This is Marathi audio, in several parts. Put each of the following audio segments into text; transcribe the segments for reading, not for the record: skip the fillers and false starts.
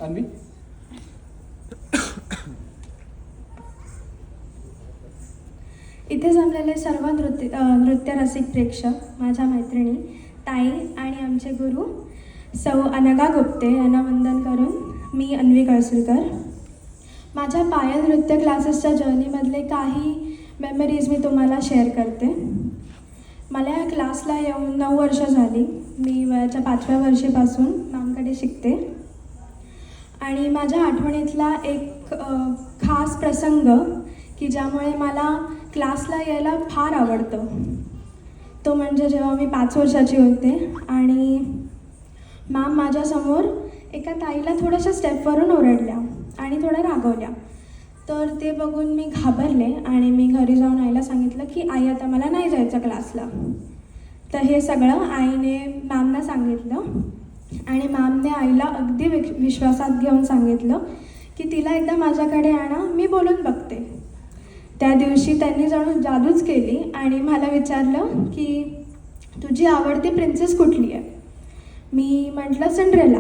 अन्वी इथे जमलेले सर्व नृत्य रसिक प्रेक्षक, माझ्या मैत्रिणी, ताई आणि आमचे गुरु सौ अनघा गुप्ते यांना वंदन करून मी अन्वी कळसुलकर. माझ्या पायल नृत्य क्लासेसच्या जर्नीमधले काही मेमरीज मी तुम्हाला शेअर करते. मला या क्लासला येऊन 9 वर्ष झाली. मी वयाच्या 5व्या वर्षीपासून मॅमकडे शिकते. आणि माझ्या आठवणीतला एक खास प्रसंग की ज्यामुळे मला क्लासला यायला फार आवडतं, तो म्हणजे जेव्हा मी 5 वर्षाची होते आणि मॅम माझ्यासमोर एका ताईला थोड्याशा स्टेपवरून ओरडल्या आणि थोड्या रागवल्या. तर ते बघून मी घाबरले आणि मी घरी जाऊन आईला सांगितलं की आई आता मला नाही जायचं क्लासला. तर हे सगळं आईने मॅमना सांगितलं आणि मॅमने आईला अगदी विश्वासात घेऊन सांगितलं की तिला एकदा माझ्याकडे आणा, मी बोलून बघते. त्या दिवशी त्यांनी जणू जादूच केली आणि मला विचारलं की तुझी आवडती प्रिन्सेस कुठली आहे. मी म्हटलं सिंड्रेला.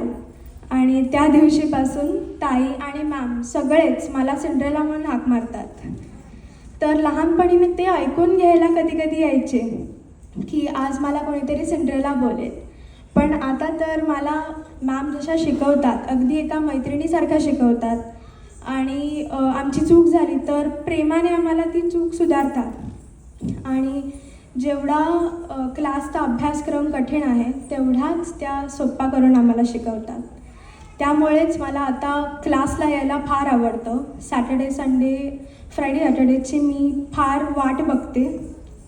आणि त्या दिवशीपासून ताई आणि मॅम सगळेच मला सिंड्रेला म्हणून हाक मारतात. तर लहानपणी मी ते ऐकून घ्यायला कधी कधी यायचे की आज मला कोणीतरी सिंड्रेला बोलेल. पण आता तर मला मॅम जशा शिकवतात अगदी एका मैत्रिणीसारख्या शिकवतात आणि आमची चूक झाली तर प्रेमाने आम्हाला ती चूक सुधारतात. आणि जेवढा क्लासचा अभ्यासक्रम कठीण आहे तेवढाच त्या सोप्पा करून आम्हाला शिकवतात. त्यामुळेच मला आता क्लासला यायला फार आवडतं. सॅटर्डे संडे फ्रायडे सॅटर्डेची मी फार वाट बघते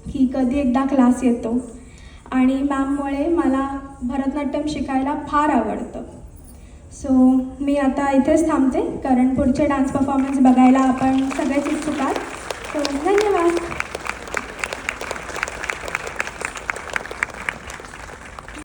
की कधी एकदा क्लास येतो. आणि मॅममुळे मला भरतनाट्यम शिकायला फार आवडतं. सो मी आता इथेच थांबते, कारण पुढचे डान्स परफॉर्मन्स बघायला आपण सगळेच इच्छुक आहात.